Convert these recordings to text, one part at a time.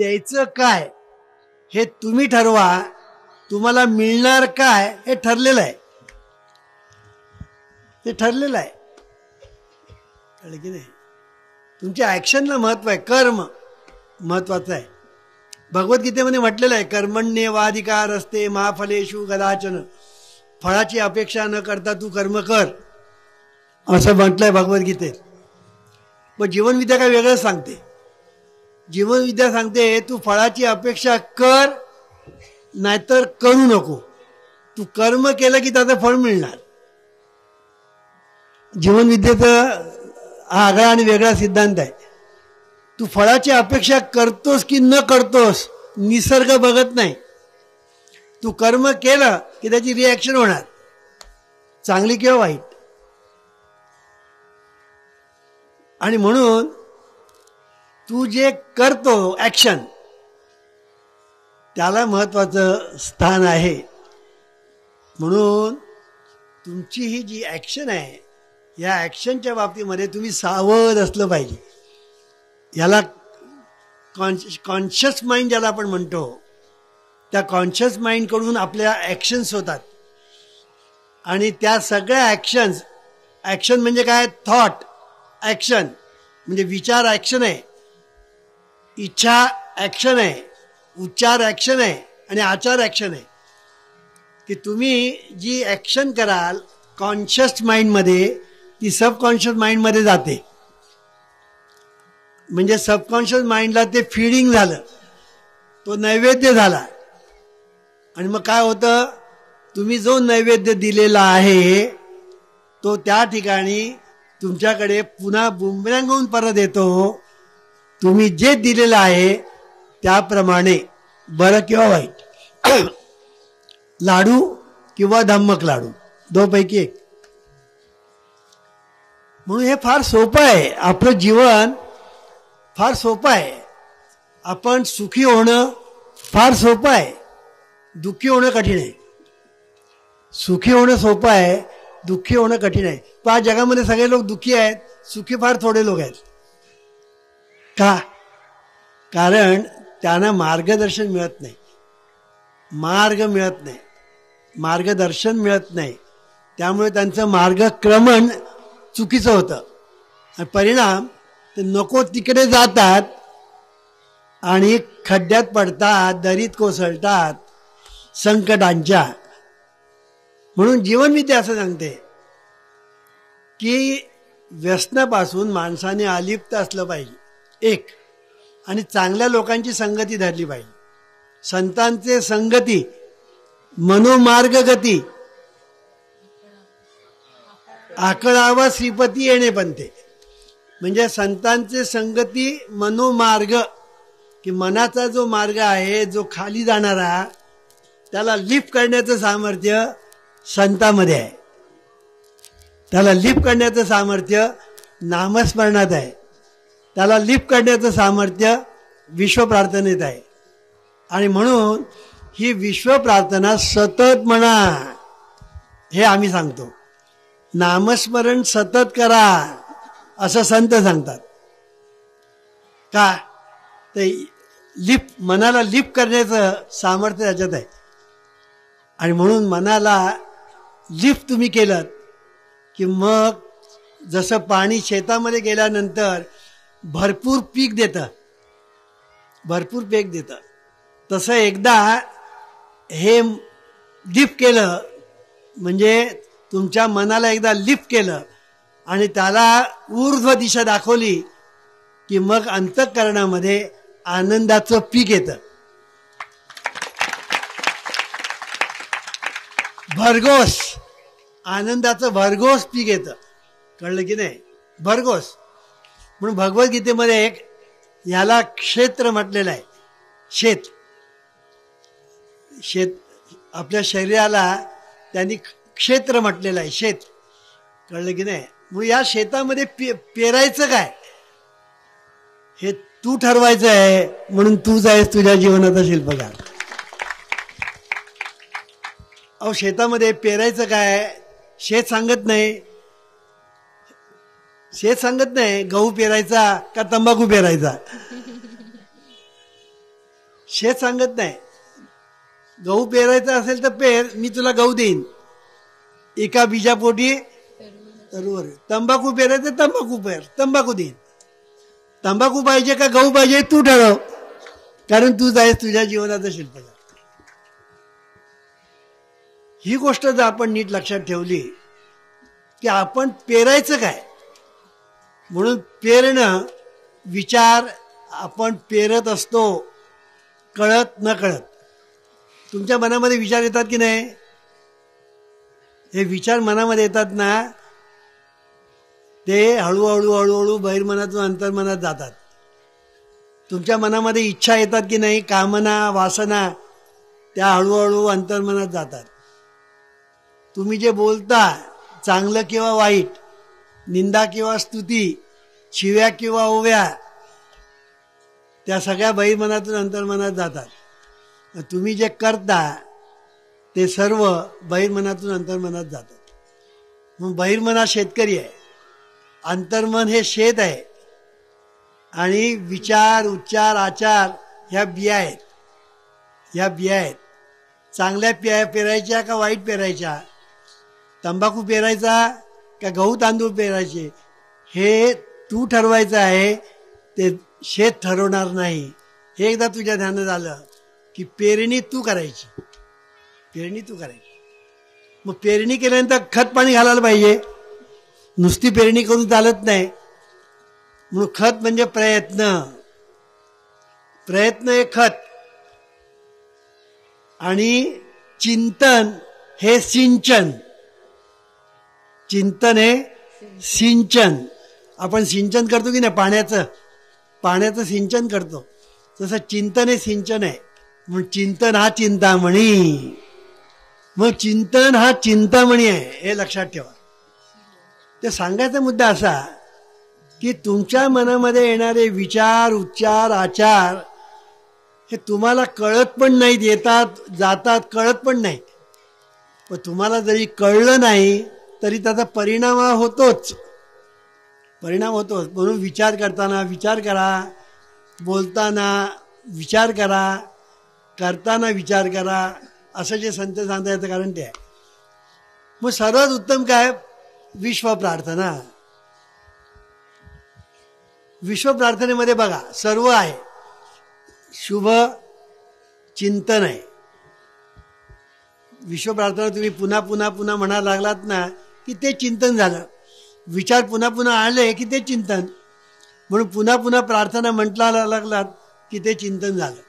द्यायचं काय हे तुम्ही ठरवा, तुम्हाला मिळणार काय हे ठरलेलं आहे, ते ठरलेलं आहे. कळलं की नाही? तुमच्या ॲक्शनला महत्व आहे, कर्म महत्वाचं आहे. भगवद्गीतेमध्ये म्हटलेलं आहे, कर्मण्येवाधिकार असते मा फलेषु कदाचन, फळाची अपेक्षा न करता तू कर्म कर, असं म्हटलंय भगवद्गीतेत. पण जीवनविद्या काय वेगळं सांगते. जीवनविद्या सांगते तू फळाची अपेक्षा कर, नाहीतर करू नको. तू कर्म केलं की त्याचं फळ मिळणार. जीवनविद्येचा हा आगळा आणि वेगळा सिद्धांत आहे. तू फळाची अपेक्षा करतोस की न करतोस निसर्ग बघत नाही. तू कर्म केलं की त्याची रिॲक्शन होणार, चांगली किंवा वाईट. आणि म्हणून तू जे करतो ॲक्शन, त्याला महत्वाचं स्थान आहे. म्हणून तुमची ही जी ॲक्शन आहे, या ॲक्शनच्या बाबतीमध्ये तुम्ही सावध असलं पाहिजे. याला कॉन्शियस माइंड ज्याला आपण म्हणतो, त्या कॉन्शियस माइंडकडून आपल्या ॲक्शन्स होतात. आणि त्या सगळ्या ॲक्शन म्हणजे काय? थॉट ॲक्शन म्हणजे विचार ॲक्शन आहे, इच्छा ॲक्शन आहे, उच्चार ॲक्शन आहे आणि आचार ॲक्शन आहे. की तुम्ही जी ॲक्शन कराल कॉन्शियस माइंडमध्ये, ती सबकॉन्शियस माइंडमध्ये जाते. म्हणजे सबकॉन्शियस माइंडला ते फीडिंग झालं, तो नैवेद्य झाला. आणि मग काय होतं, तुम्ही जो नैवेद्य दिलेला आहे तो त्या ठिकाणी तुमच्याकडे पुन्हा बुमरँग होऊन परत येतो. तुम्ही जे दिलेलं आहे त्याप्रमाणे, बरं किंवा वाईट, लाडू किंवा धम्मक लाडू, दोपैकी एक. म्हणून हे फार सोपं आहे. आपलं जीवन फार सोपं आहे. आपण सुखी होणं फार सोपं आहे, दुःखी होणं कठीण आहे. सुखी होणं सोपं आहे, दुःखी होणं कठीण आहे. पण आज जगामध्ये सगळे लोक दुःखी आहेत, सुखी फार थोडे लोक आहेत. का? कारण त्यांना मार्गदर्शन मिळत नाही, मार्ग मिळत नाही, मार्गदर्शन मिळत नाही. त्यामुळे त्यांचं मार्गक्रमण चुकीचं होतं. आणि परिणाम ते नको तिकडे जातात आणि खड्ड्यात पडतात, दरीत कोसळतात संकटांच्या. म्हणून जीवनविद्या असं सांगते की व्यसनापासून माणसाने अलिप्त असलं पाहिजे, एक. आणि चांगल्या लोकांची संगती धरली पाहिजे. संतांचे संगती मनोमार्ग गती, आकळावा श्रीपती येणे बनते. म्हणजे संतांचे संगती मनोमार्ग, की मनाचा जो मार्ग आहे जो खाली जाणारा, त्याला लिफ्ट करण्याचं सामर्थ्य संतांमध्ये आहे. त्याला लिफ्ट करण्याचं सामर्थ्य नामस्मरणात आहे. त्याला लिफ्ट करण्याचं सामर्थ्य विश्वप्रार्थनेत आहे. आणि म्हणून ही विश्वप्रार्थना सतत म्हणा, हे आम्ही सांगतो. नामस्मरण सतत करा असं संत सांगतात. का? ते लिफ्ट, मनाला लिफ्ट करण्याचं सामर्थ्य त्याच्यात आहे. आणि म्हणून मनाला लिफ्ट तुम्ही केलं की मग जसं पाणी शेतामध्ये गेल्यानंतर भरपूर पीक देतं, भरपूर पीक देतं, तसं एकदा हे लिफ्ट केलं म्हणजे तुमच्या मनाला एकदा लिफ्ट केलं आणि त्याला ऊर्ध्व दिशा दाखवली की मग अंतःकरणामध्ये आनंदाचं पीक येतं, भरघोस आनंदाचं भरघोस पीक येतं. कळलं की नाही? भरघोस. म्हणून भगवद्गीतेमध्ये एक याला क्षेत्र म्हटलेलं आहे. शेत, शेत आपल्या शरीराला त्यांनी क्षेत्र म्हटलेलं आहे, शेत. कळलं की नाही? मग या शेतामध्ये पेरायचं काय हे तू ठरवायचं आहे. म्हणून तूच आहेस तुझ्या जीवनाचा शिल्पकार. अहो शेतामध्ये पेरायचं काय शेत सांगत नाही. शेत सांगत नाही गहू पेरायचा का तंबाखू पेरायचा. शेत सांगत नाही, गहू पेरायचा असेल तर पेर, मी तुला गहू देईन, एका बीजापोटी बरोबर. तंबाखू पेरायचं तंबाखू पेर, तंबाखू देईन. तंबाखू पाहिजे का गहू पाहिजे तू ठरव, कारण तू आहेस तुझ्या जीवनाचा शिल्पकार. ही गोष्ट जर आपण नीट लक्षात ठेवली की आपण पेरायचं काय, म्हणून पेरणं, विचार आपण पेरत असतो कळत न कळत. तुमच्या मनामध्ये विचार येतात की नाही? हे विचार मनामध्ये येतात ना, ते हळूहळू हळूहळू बहिर्मनातून अंतर्मनात जातात. तुमच्या मनामध्ये इच्छा येतात की नाही, कामना वासना, त्या हळूहळू अंतर्मनात जातात. तुम्ही जे बोलता, चांगलं किंवा वाईट, निंदा किंवा स्तुती, शिव्या किंवा ओव्या, त्या सगळ्या बहिर्मनातून अंतर्मनात जातात. तुम्ही जे करता ते सर्व बहिर्मनातून अंतर्मनात जातात. मग बहिर्मन शेतकरी आहे, अंतर्मन हे शेत आहे, आणि विचार, उच्चार, आचार ह्या बिया आहेत. ह्या बिया आहेत. चांगल्या पेरायच्या का वाईट पेरायच्या, तंबाखू पेरायचा का गहू तांदूळ पेरायचे, हे तू ठरवायचं आहे, ते शेत ठरवणार नाही. हे एकदा तुझ्या ध्यानात आलं की पेरणी तू करायची, पेरणी तू करायची. मग पेरणी केल्यानंतर खत पाणी घालायला पाहिजे, नुसती पेरणी करून चालत नाही. म्हणून खत म्हणजे प्रयत्न, प्रयत्न हे खत, आणि चिंतन हे सिंचन. चिंतन हे सिंचन. आपण सिंचन करतो की नाही पाण्याचं, पाण्याचं सिंचन करतो, तसं चिंतन हे सिंचन आहे. म्हणून चिंतन हा चिंतामणी. मग चिंतन हा चिंतामणी आहे, हे लक्षात ठेवा. ते सांगायचा मुद्दा असा की तुमच्या मनामध्ये येणारे विचार, उच्चार, आचार हे तुम्हाला कळत पण नाहीत, येतात जातात, कळत पण नाही. पण तुम्हाला जरी कळलं नाही तरी त्याचा परिणाम होतोच, परिणाम होतोच. म्हणून विचार करताना विचार करा, बोलताना विचार करा, करताना विचार करा, असं जे संत सांगायचं कारण ते आहे. मग सर्वात उत्तम काय? विश्व प्रार्थना. विश्व प्रार्थनेमध्ये बघा सर्व आहे. शुभ चिंतन आहे. विश्व प्रार्थना तुम्ही पुन्हा पुन्हा पुन्हा म्हणायला लागलात ना की ते चिंतन झालं. विचार पुन्हा पुन्हा आले की ते चिंतन. म्हणून पुन्हा पुन्हा प्रार्थना म्हटला लागलात की ते चिंतन झालं.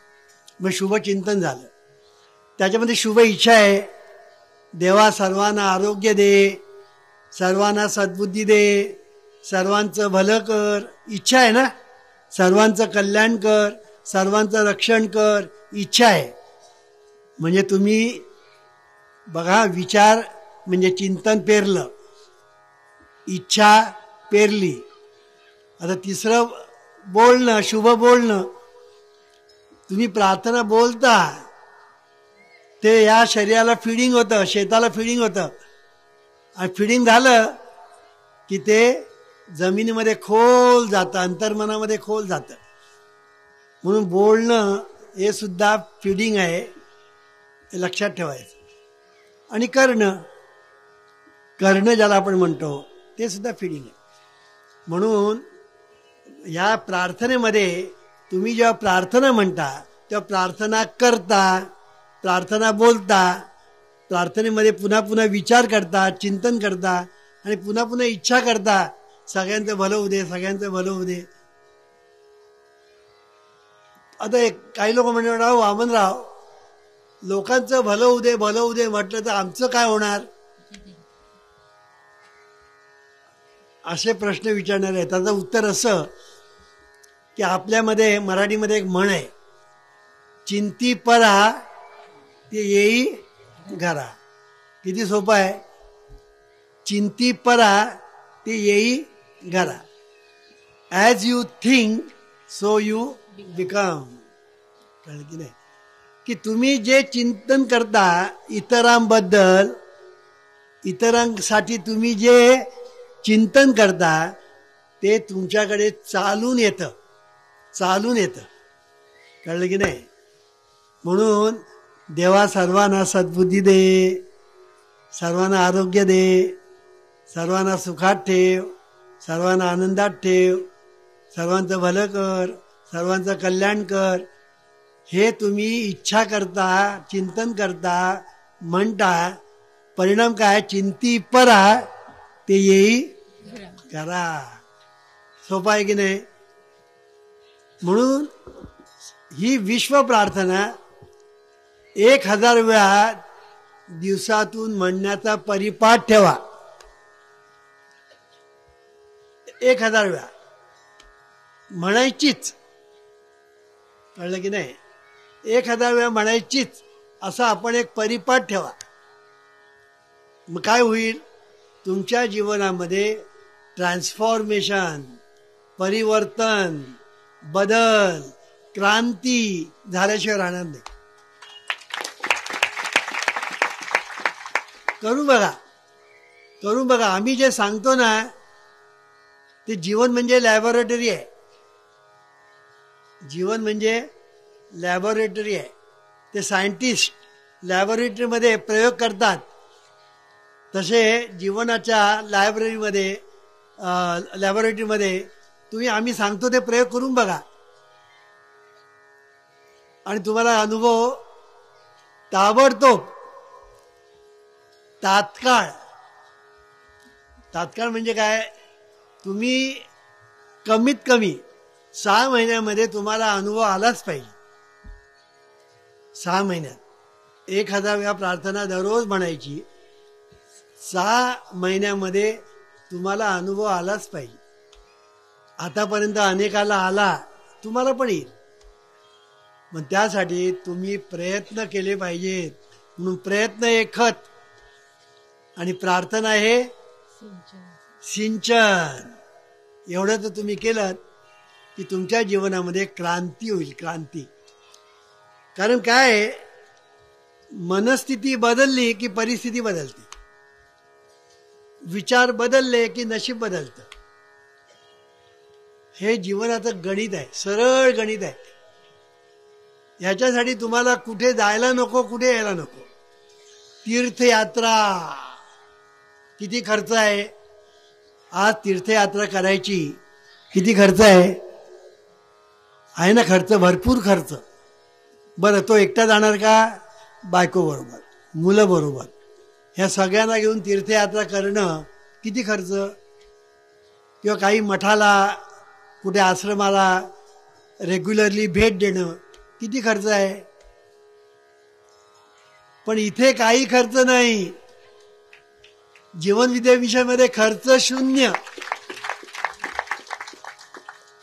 मग शुभ चिंतन झालं. त्याच्यामध्ये शुभ इच्छा आहे. देवा सर्वांना आरोग्य दे, सर्वांना सद्बुद्धी दे, सर्वांचं भलं कर. इच्छा आहे ना, सर्वांचं कल्याण कर, सर्वांचं रक्षण कर, इच्छा आहे. म्हणजे तुम्ही बघा, विचार म्हणजे चिंतन पेरलं, इच्छा पेरली. आता तिसरं बोलणं, शुभ बोलणं. तुम्ही प्रार्थना बोलता ते या शरीराला फिडिंग होतं, शेताला फिडिंग होतं, आणि फिडिंग झालं की ते जमिनीमध्ये खोल जातं, अंतर्मनामध्ये खोल जातं. म्हणून बोलणं हे सुद्धा फिडिंग आहे, हे लक्षात ठेवायचं. आणि करणं, करणं ज्याला आपण म्हणतो ते सुद्धा फिडिंग आहे. म्हणून या प्रार्थनेमध्ये तुम्ही जेव्हा प्रार्थना म्हणता तेव्हा प्रार्थना करता, प्रार्थना बोलता, प्रार्थनेमध्ये पुन्हा पुन्हा विचार करता, चिंतन करता, आणि पुन्हा पुन्हा इच्छा करता सगळ्यांचं भलं होऊ दे, सगळ्यांचं भलं होऊ दे. आता काही लोक म्हणतात, राव वामनराव, लोकांचं भलं होऊ दे, भलं होऊ दे म्हटलं तर आमचं काय होणार, असे प्रश्न विचारणारे आहेत. त्याचं उत्तर असं की आपल्यामध्ये मराठीमध्ये एक म्हण आहे, चिंती परा ते येई घरा. किती सोपं आहे. चिंती परा ते येई घरा. As you think so you become. कळलं की नाही? की तुम्ही जे चिंतन करता इतरांबद्दल, इतरांसाठी तुम्ही जे चिंतन करता ते तुमच्याकडे चालून येतं, चालून येतं. कळलं की नाही? म्हणून देवा सर्वांना सद्बुद्धी दे, सर्वांना आरोग्य दे, सर्वांना सुखात ठेव, सर्वांना आनंदात ठेव, सर्वांचं भलं कर, सर्वांचं कल्याण कर. हे तुम्ही इच्छा करता, चिंतन करता, म्हणता. परिणाम काय? चिंती परा ते येई करा. सोपं आहे की नाही? म्हणून ही विश्व प्रार्थना 1000 वेळा दिवसातून म्हणण्याचा परिपाठ ठेवा. 1000 वेळा म्हणायचीच. कळलं की नाही? 1000 वेळा म्हणायचीच असा आपण एक परिपाठ ठेवा. मग काय होईल? तुमच्या जीवनामध्ये ट्रान्सफॉर्मेशन, परिवर्तन, बदल, क्रांती झाल्याशिवाय राहणार नाही. करून बघा, करून बघा. आम्ही जे सांगतो ना ते जीवन म्हणजे लॅबोरेटरी आहे. जीवन म्हणजे लॅबोरेटरी आहे. ते सायंटिस्ट लॅबोरेटरीमध्ये प्रयोग करतात, तसे जीवनाच्या लॅबोरेटरीमध्ये तुम्ही आम्ही सांगतो ते प्रयोग करून बघा आणि तुम्हाला अनुभव ताबडतोब, तात्काळ म्हणजे काय? तुम्ही कमीत कमी 6 महिन्यामध्ये तुम्हाला अनुभव आलाच पाहिजे. 6 महिन्यात 1000 वेळा प्रार्थना दररोज म्हणायची. 6 महिन्यामध्ये तुम्हाला अनुभव आलाच पाहिजे. आतापर्यंत अनेकाला आला, तुम्हाला पण येईल. मग त्यासाठी तुम्ही प्रयत्न केले पाहिजेत. म्हणून प्रयत्न हे खत आणि प्रार्थना हे सिंचन. एवढं तर तुम्ही केलं की तुमच्या जीवनामध्ये क्रांती होईल. क्रांती. कारण काय? मनस्थिती बदलली की परिस्थिती बदलते. विचार बदलले की नशीब बदलतं. हे जीवनाचं गणित आहे, सरळ गणित आहे. ह्याच्यासाठी तुम्हाला कुठे जायला नको, कुठे यायला नको. तीर्थयात्रा किती खर्च आहे? आज तीर्थयात्रा करायची किती खर्च आहे? आहे ना खर्च, भरपूर खर्च. बरं, तो एकटा जाणार का? बायको बरोबर, मुलं बरोबर, ह्या सगळ्यांना घेऊन तीर्थयात्रा करणं किती खर्च? किंवा काही मठाला, कुठे आश्रमाला रेग्युलरली भेट देणं किती खर्च आहे? पण इथे काही खर्च नाही. जीवन विद्या विषयामध्ये खर्च शून्य.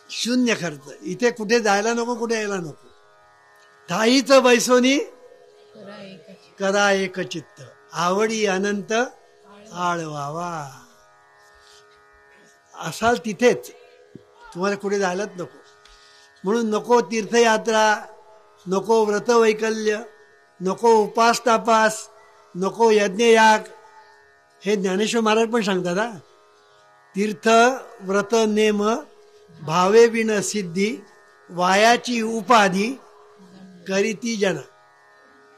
शून्य खर्च. इथे कुठे जायला नको, कुठे यायला नको. ठाईच बैसोनी करा एक चित्त, आवडी अनंत आळवावा. असाल तिथेच, तुम्हाला कुठे जायलाच नको. म्हणून नको तीर्थयात्रा, नको व्रतवैकल्य, नको उपास तापास, नको यज्ञयाग. हे ज्ञानेश्वर महाराज पण सांगतात. तीर्थ व्रत नेम भावे विण सिद्धी, वायाची उपाधी करीती जन.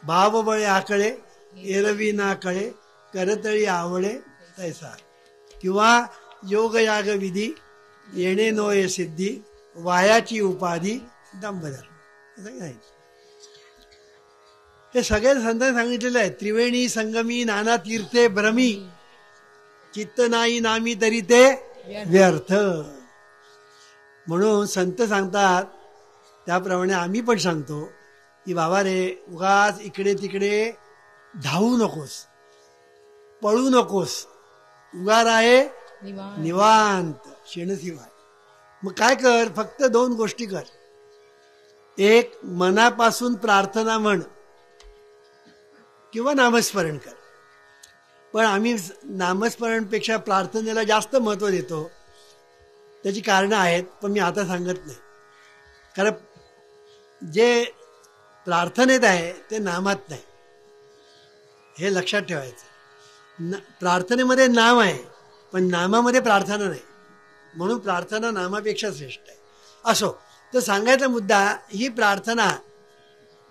भावबळे आकळे एरवी ना कळे, करतळी आवळे तैसा. किंवा योगयाग विधी येणे नोये सिद्धी, वायाची उपाधी दंभधर. नाही, हे सगळे संतांनी सांगितलेलं आहे. त्रिवेणी संगमी नाना तीर्थे भ्रमी, चित्त नाही नामी तरी ते व्यर्थ. म्हणून संत सांगतात त्याप्रमाणे आम्ही पण सांगतो की बाबा रे, उगाच इकडे तिकडे धावू नकोस, पळू नकोस. उगार आहे निवांत शेणशिवाय. मग काय कर? फक्त 2 गोष्टी कर. एक, मनापासून प्रार्थना म्हण किंवा नामस्मरण कर. पण आम्ही नामस्मरणपेक्षा प्रार्थनेला जास्त महत्त्व देतो. त्याची कारणं आहेत, पण मी आता सांगत नाही. कारण जे प्रार्थनेत आहे ते नामात नाही, हे लक्षात ठेवायचं. प्रार्थनेमध्ये नाम आहे, पण नामामध्ये प्रार्थना नाही. म्हणून प्रार्थना नामापेक्षा श्रेष्ठ आहे. असो, तर सांगायचा मुद्दा, ही प्रार्थना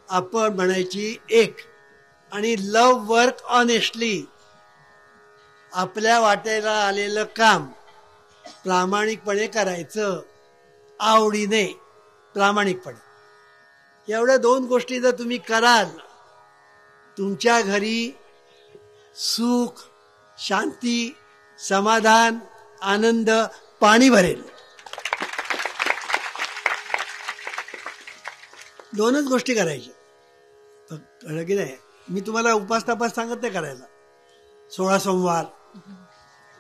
आपण म्हणायची एक. आणि लव वर्क ऑनेस्टली, आपल्या वाटेला आलेलं काम प्रामाणिकपणे करायचं, आवडीने, प्रामाणिकपणे. एवढ्या 2 गोष्टी जर तुम्ही कराल, तुमच्या घरी सुख, शांती, समाधान, आनंद पाणी भरेल. 2च गोष्टी करायच्या. कळलं की नाही? मी तुम्हाला उपास तापास सांगत नाही करायला. 16 सोमवार,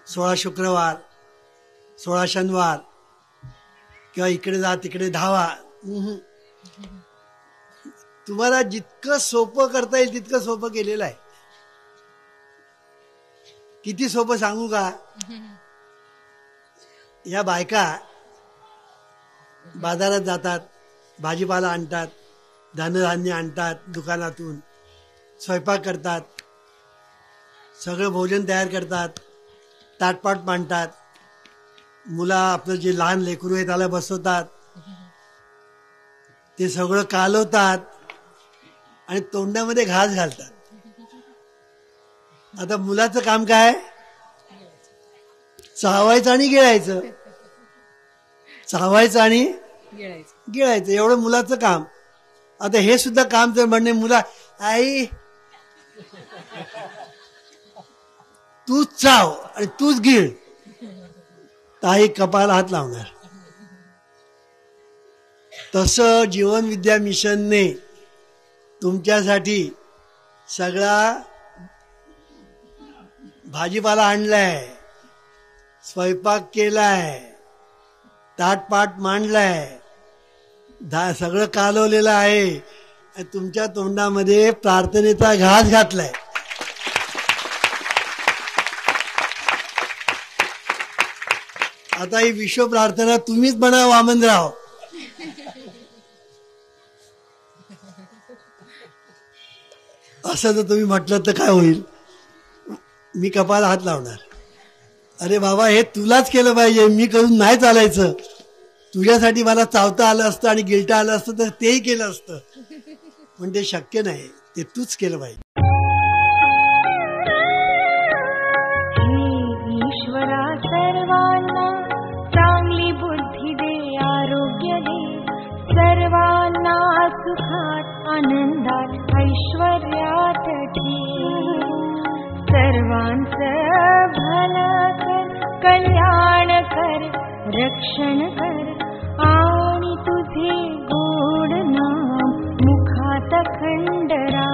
16 शुक्रवार, 16 शनिवार, किंवा इकडे जा तिकडे धावा. तुम्हाला जितकं सोपं करता येईल तितकं सोपं केलेलं आहे. किती सोपं सांगू का? या बायका बाजारात जातात, भाजीपाला आणतात, धान्य आणतात दुकानातून, स्वयंपाक करतात, सगळं भोजन तयार करतात, ताटपाट मांडतात, मुला आपलं जे लहान लेकरू आहे त्याला बसवतात, ते सगळं कालवतात आणि तोंडामध्ये घास घालतात. आता मुलाचं काम काय? चावायचं आणि गिळायचं, चावायचं आणि गिळायचं, एवढं मुलाचं काम. आता हे सुद्धा काम जर म्हणणे मुला, आई तूच चाव आणि तूच गिळ, तर आई कपाळाला हात लावणार. तसं जीवन विद्या मिशनने तुमच्यासाठी सगळा भाजीपाला आणलाय, स्वयंपाक केलाय, ताटपाट मांडलाय, सगळं कालवलेलं आहे, तुमच्या तोंडामध्ये प्रार्थनेचा घास घातलाय. आता ही विश्व प्रार्थना तुम्हीच म्हणा वामनराव. असं जर तुम्ही म्हटलं तर काय होईल? मी कपाळाला हात लावणार. अरे बाबा, हे तुलाच केलं पाहिजे, मी करून नाही चालायचं. तुझ्यासाठी मला चावता आलं असतं आणि गिळता आलं असतं तर तेही केलं असतं, पण ते शक्य नाही. ते तूच केलं पाहिजे. ईश्वरा सर्वांना चांगली बुद्धी दे, आरोग्य दे, सर्वांना सुखात आनंदात ऐश्वर्यात ठेव. सर्वांचं भलं कर, कल्याण कर, रक्षण कर, आणि तुझे गोड नाम मुखात खंडरा.